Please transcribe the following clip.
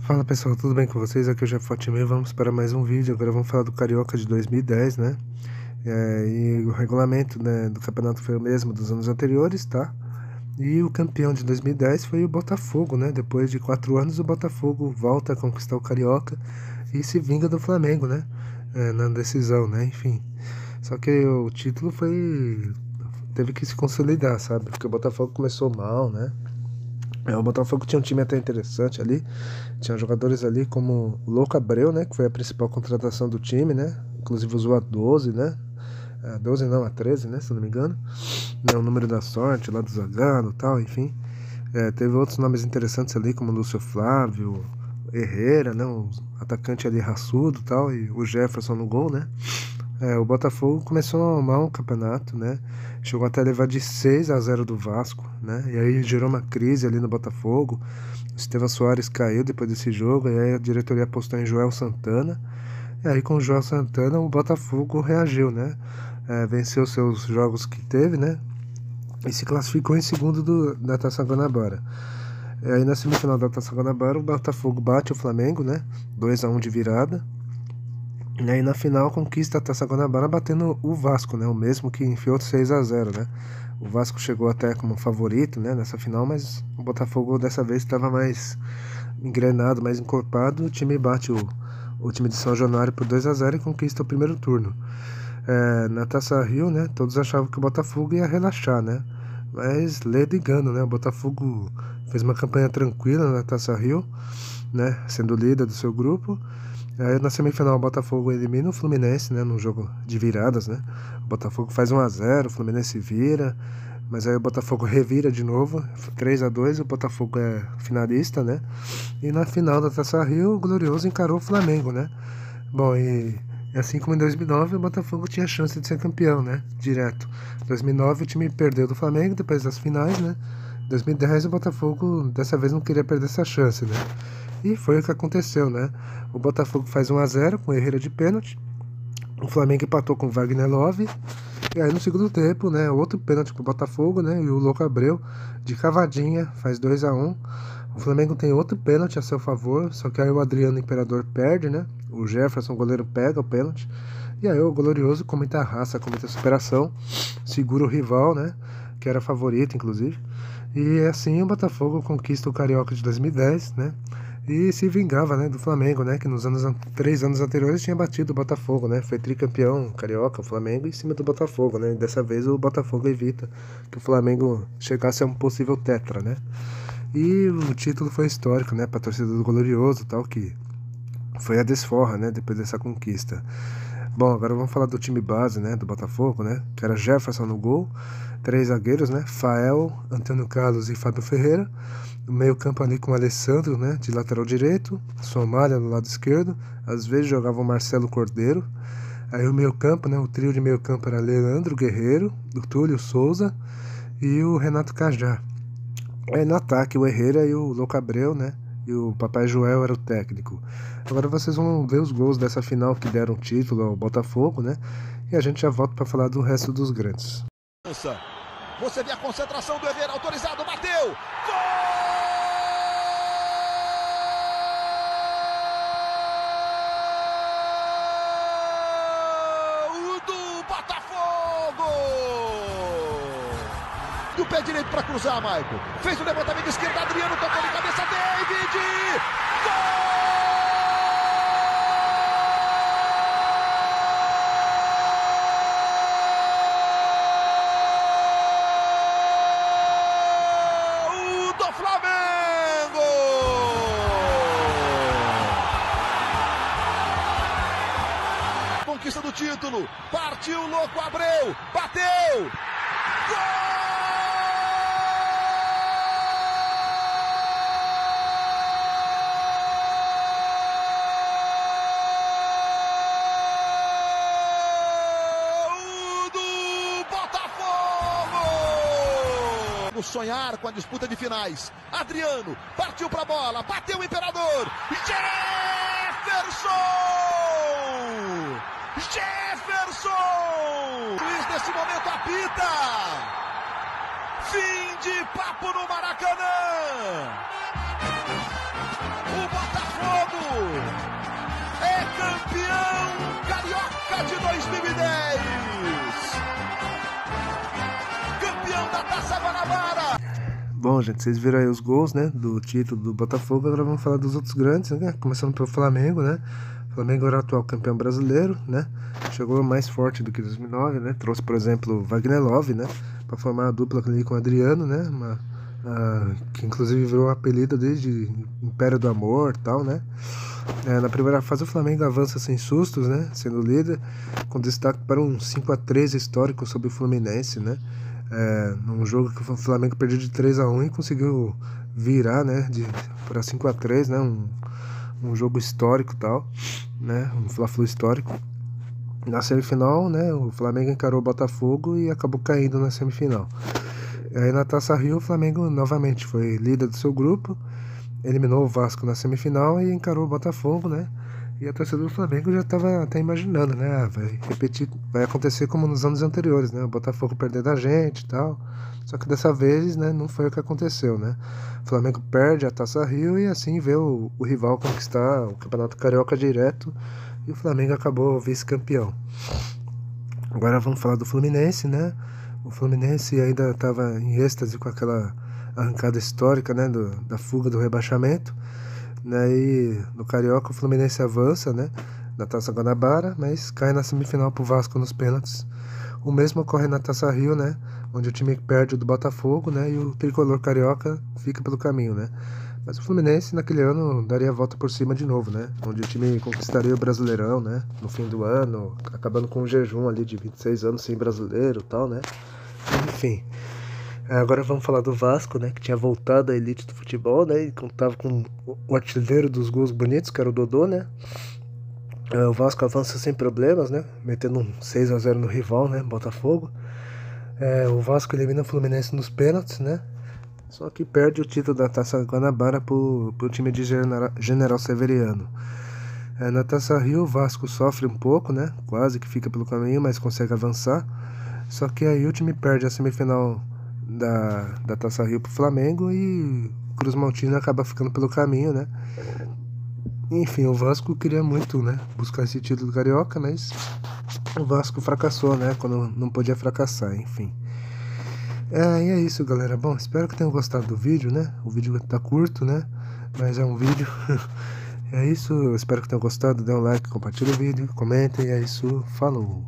Fala pessoal, tudo bem com vocês? Aqui é o Jeff Fatimê, vamos para mais um vídeo. Agora vamos falar do Carioca de 2010, né? E o regulamento, né, do campeonato foi o mesmo dos anos anteriores, tá? E o campeão de 2010 foi o Botafogo, né? Depois de 4 anos o Botafogo volta a conquistar o Carioca e se vinga do Flamengo, né? Na decisão, né? Enfim. Só que o título teve que se consolidar, sabe? Porque o Botafogo começou mal, né? O Botafogo tinha um time até interessante ali. Tinha jogadores ali como o Louco Abreu, né? Que foi a principal contratação do time, né? Inclusive usou a 12, né? A 12 não, a 13, né? Se não me engano. Né? O número da sorte lá do Zagallo e tal, enfim. Teve outros nomes interessantes ali, como o Lúcio Flávio, Herrera, né? Um atacante ali raçudo e tal. E o Jefferson no gol, né? O Botafogo começou mal o campeonato, né? Chegou até a levar de 6-0 do Vasco, né? E aí gerou uma crise ali no Botafogo. O Estevão Soares caiu depois desse jogo, e aí a diretoria apostou em Joel Santana. E aí com o Joel Santana o Botafogo reagiu, né? Venceu seus jogos que teve, né? E se classificou em segundo da Taça Guanabara. E aí na semifinal da Taça Guanabara o Botafogo bate o Flamengo, né? 2-1 de virada. E aí na final conquista a Taça Guanabara batendo o Vasco, né? O mesmo que enfiou 6-0, né? O Vasco chegou até como favorito, né, nessa final, mas o Botafogo dessa vez estava mais engrenado, mais encorpado. O time bate o time de São Januário por 2-0 e conquista o primeiro turno. Na Taça Rio, né, todos achavam que o Botafogo ia relaxar, né? Mas ledo engano, né? O Botafogo fez uma campanha tranquila na Taça Rio, né, sendo líder do seu grupo. Aí na semifinal o Botafogo elimina o Fluminense, né, num jogo de viradas, né? O Botafogo faz 1-0, o Fluminense vira, mas aí o Botafogo revira de novo, 3-2, o Botafogo é finalista, né? E na final da Taça Rio, o Glorioso encarou o Flamengo, né? Bom, e assim como em 2009, o Botafogo tinha chance de ser campeão, né? Direto. Em 2009 o time perdeu do Flamengo depois das finais, né? Em 2010 o Botafogo dessa vez não queria perder essa chance, né? E foi o que aconteceu, né? O Botafogo faz 1-0 com Herrera de pênalti. O Flamengo empatou com Wagner Love. E aí no segundo tempo, né, outro pênalti pro Botafogo, né? E o Louco Abreu de cavadinha faz 2-1. O Flamengo tem outro pênalti a seu favor, só que aí o Adriano Imperador perde, né? O Jefferson, o goleiro, pega o pênalti. E aí o Glorioso, com muita raça, com muita superação, segura o rival, né? Que era favorito, inclusive. E assim o Botafogo conquista o Carioca de 2010, né? E se vingava, né, do Flamengo, né, que nos 3 anos anteriores tinha batido o Botafogo, né, foi tricampeão carioca, o Flamengo, em cima do Botafogo, né, e dessa vez o Botafogo evita que o Flamengo chegasse a um possível tetra, né, e o título foi histórico, né, para a torcida do Glorioso, tal, que foi a desforra, né, depois dessa conquista. Bom, agora vamos falar do time base, né, do Botafogo, né, que era Jefferson no gol, 3 zagueiros, né, Fael, Antônio Carlos e Fábio Ferreira. No meio campo ali com o Alessandro, né, de lateral direito, Somália no lado esquerdo, às vezes jogava o Marcelo Cordeiro. Aí o meio campo, né, o trio de meio campo era Leandro Guerreiro, o Túlio Souza e o Renato Cajá. Aí no ataque o Herrera e o Louco Abreu, né, e o Papai Joel era o técnico. Agora vocês vão ver os gols dessa final que deram título ao Botafogo, né, e a gente já volta para falar do resto dos grandes. Você vê a concentração do Herrera, autorizado, bateu! Gol! Do Botafogo! Do pé direito para cruzar, Maicon. Fez o levantamento esquerdo, Adriano tocou de cabeça, David! Gol! Conquista do título, partiu Louco Abreu, bateu, gol! Do Botafogo! No sonhar com a disputa de finais, Adriano partiu para a bola, bateu o Imperador, Jefferson! Luiz nesse momento apita. Fim de papo no Maracanã. O Botafogo Bom, gente, vocês viram aí os gols, né, do título do Botafogo. Agora vamos falar dos outros grandes, né? Começando pelo Flamengo, né? O Flamengo era o atual campeão brasileiro, né? Chegou mais forte do que 2009, né? Trouxe, por exemplo, o Wagner Love, né? Para formar a dupla ali com o Adriano, né? Que inclusive virou um apelido desde Império do Amor e tal, né? Na primeira fase o Flamengo avança sem sustos, né? Sendo líder, com destaque para um 5-3 histórico sobre o Fluminense, né? Num jogo que o Flamengo perdeu de 3-1 e conseguiu virar, né? Para 5-3, né? Um jogo histórico e tal, né? Um Fla-Flu histórico. Na semifinal, né? O Flamengo encarou o Botafogo e acabou caindo na semifinal. Aí na Taça Rio, o Flamengo novamente foi líder do seu grupo, eliminou o Vasco na semifinal e encarou o Botafogo, né? E a torcida do Flamengo já estava até imaginando, né? Vai repetir, vai acontecer como nos anos anteriores, né? O Botafogo perder da gente e tal. Só que dessa vez, né, não foi o que aconteceu, né? O Flamengo perde a Taça Rio e assim vê o rival conquistar o Campeonato Carioca direto e o Flamengo acabou vice-campeão. Agora vamos falar do Fluminense, né? O Fluminense ainda estava em êxtase com aquela arrancada histórica, né, da fuga do rebaixamento, né? E no Carioca o Fluminense avança, né, na Taça Guanabara, mas cai na semifinal pro Vasco nos pênaltis. O mesmo ocorre na Taça Rio, né, onde o time perde do Botafogo, né, e o tricolor carioca fica pelo caminho, né? Mas o Fluminense naquele ano daria a volta por cima de novo, né? Onde o time conquistaria o Brasileirão, né? No fim do ano, acabando com um jejum ali de 26 anos sem brasileiro e tal, né? Enfim. Agora vamos falar do Vasco, né? Que tinha voltado à elite do futebol, né? E contava com o artilheiro dos gols bonitos, que era o Dodô, né? O Vasco avança sem problemas, né? Metendo um 6-0 no rival, né? Botafogo. O Vasco elimina o Fluminense nos pênaltis, né? Só que perde o título da Taça Guanabara pro time de General Severiano. Na Taça Rio, o Vasco sofre um pouco, né? Quase que fica pelo caminho, mas consegue avançar. Só que aí o time perde a semifinal da Taça Rio pro Flamengo e o Cruz Maltino acaba ficando pelo caminho, né? Enfim, o Vasco queria muito, né, buscar esse título do Carioca, mas o Vasco fracassou, né? Quando não podia fracassar, enfim. E é isso, galera. Bom, espero que tenham gostado do vídeo, né? O vídeo tá curto, né? Mas é um vídeo. É isso, espero que tenham gostado. Dê um like, compartilhe o vídeo, comentem. É isso, falou!